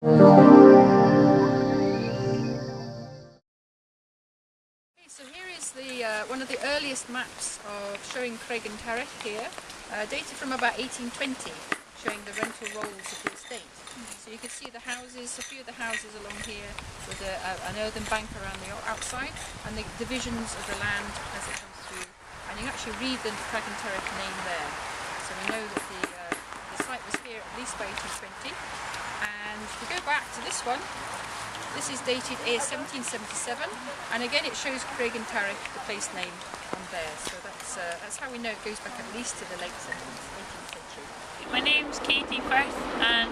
So here is one of the earliest maps of showing Creag and Tarbet here, dated from about 1820, showing the rental rolls of the estate. So you can see the houses, a few of the houses along here with an earthen bank around the outside, and the divisions of the land as it comes through. And you can actually read the Creag and Tarbet name there. So we know that the site was here at least by 1820. And if we go back to this one, this is dated 1777, and again it shows Creag and Tarbet, the place name on there. So that's how we know it goes back at least to the late 18th century. My name's Katie Firth, and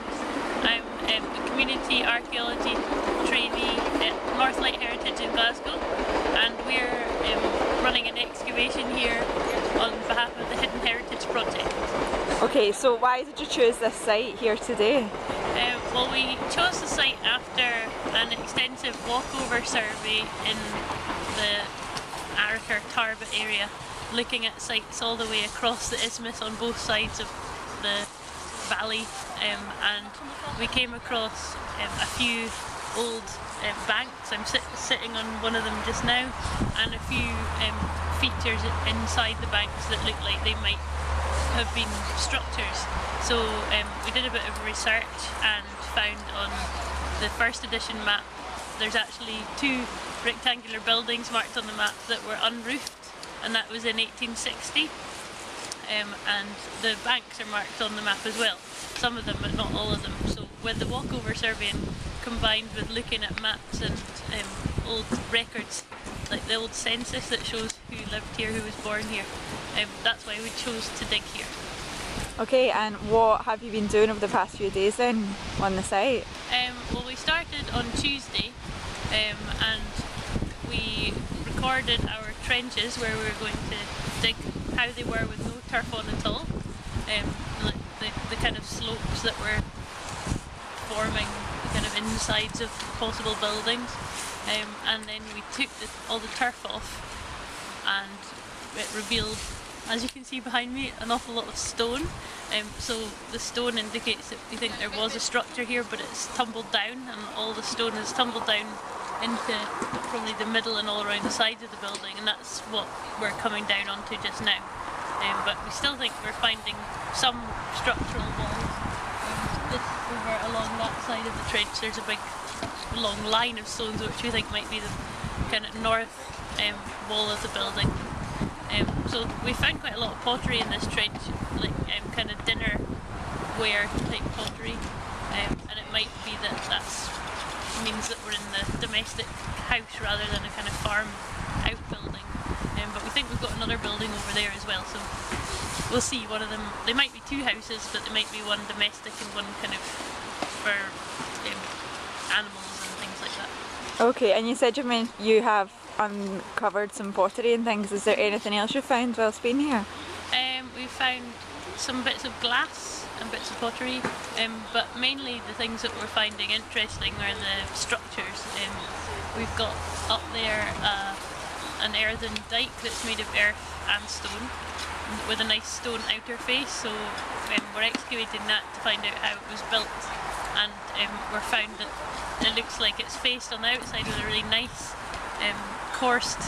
I'm a community archaeology trainee at Northlight Heritage in Glasgow, and we're running an excavation here on behalf of the Hidden Heritage Project. Okay, so why did you choose this site here today? Well, we chose the site after an extensive walkover survey in the Arrochar and Tarbet area, looking at sites all the way across the isthmus on both sides of the valley, and we came across a few old banks. I'm sitting on one of them just now, and a few features inside the banks that look like they might have been structures. So we did a bit of research and found on the first edition map there's actually 2 rectangular buildings marked on the map that were unroofed, and that was in 1860. And the banks are marked on the map as well, some of them but not all of them. So with the walkover surveying combined with looking at maps and old records, like the old census that shows who lived here, who was born here, that's why we chose to dig here. Okay, and what have you been doing over the past few days then on the site? Well, we started on Tuesday, and we recorded our trenches where we were going to dig how they were with no turf on at all, the kind of slopes that were forming the kind of insides of possible buildings, and then we took all the turf off, and it revealed, as you can see behind me, an awful lot of stone. So the stone indicates that we think there was a structure here, but it's tumbled down, and all the stone has tumbled down into probably the middle and all around the sides of the building, and that's what we're coming down onto just now. But we still think we're finding some structural walls. Over along that side of the trench there's a big long line of stones which we think might be the kind of north wall of the building. So we found quite a lot of pottery in this trench, like kind of dinnerware type pottery, and it might be that means that we're in the domestic house rather than a kind of farm outbuilding. But we think we've got another building over there as well, so we'll see. One of them, they might be 2 houses, but there might be one domestic and one kind of for animals and things like that. Okay, and you said you have uncovered some pottery and things. Is there anything else you found whilst being here? We found some bits of glass and bits of pottery, but mainly the things that we're finding interesting are the structures. We've got up there an earthen dike that's made of earth and stone with a nice stone outer face, so we're excavating that to find out how it was built, and we're found that it looks like it's faced on the outside with a really nice coursed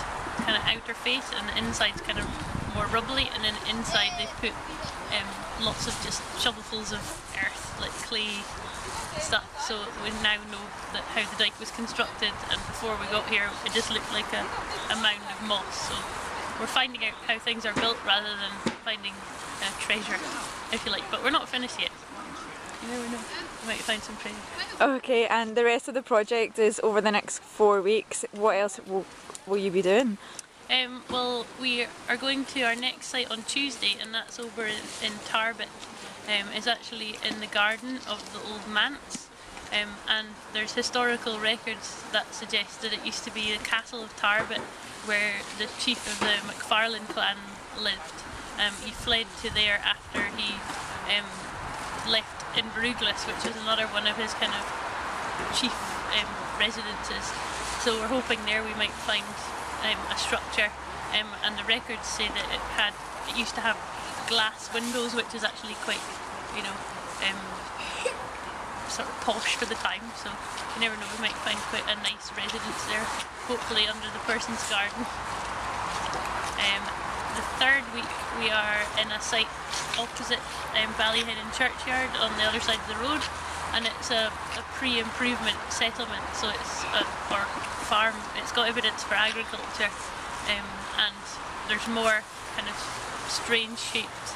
kind of outer face, and the inside's kind of more rubbly, and then inside they put lots of just shovelfuls of earth, like clay stuff. So we now know that how the dike was constructed, and before we got here it just looked like a mound of moss. So we're finding out how things are built rather than finding treasure, if you like, but we're not finished yet. You never know, we might find some treasure. Okay, and the rest of the project is over the next 4 weeks. What else will you be doing? Well, we are going to our next site on Tuesday, and that's over in Tarbet. It's actually in the garden of the old manse, and there's historical records that suggest that it used to be the castle of Tarbet, where the chief of the MacFarlane clan lived. He fled to there after he left Inveruglas, which is another one of his kind of chief residences. So we're hoping there we might find a structure, and the records say that it used to have glass windows, which is actually quite, sort of posh for the time, so you never know, we might find quite a nice residence there, hopefully under the person's garden. The third week we are in a site opposite Ballyheadin Churchyard on the other side of the road, and it's a pre-improvement settlement, so it's or farm. It's got evidence for agriculture, and there's more kind of strange shaped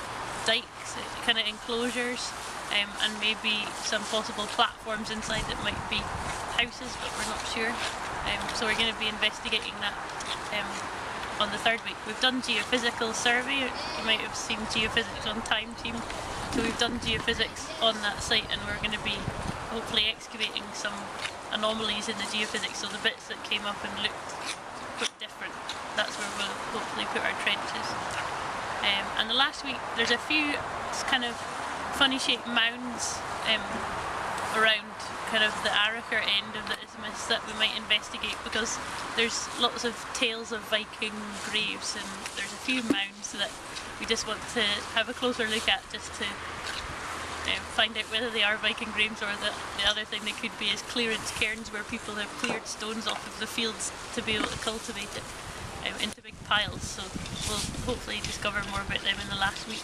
dikes, kind of enclosures, and maybe some possible platforms inside that might be houses, but we're not sure. So we're going to be investigating that on the third week. We've done geophysical survey. You might have seen geophysics on Time Team. So we've done geophysics on that site, and we're going to be hopefully excavating some anomalies in the geophysics, so the bits that came up and looked quite different, that's where we'll hopefully put our trenches. And the last week there's a few kind of funny shaped mounds around kind of the Arrochar end of the isthmus that we might investigate, because there's lots of tales of Viking graves, and there's a few mounds that we just want to have a closer look at, just to find out whether they are Viking graves, or the other thing they could be is clearance cairns where people have cleared stones off of the fields to be able to cultivate it into big piles. So we'll hopefully discover more about them in the last week.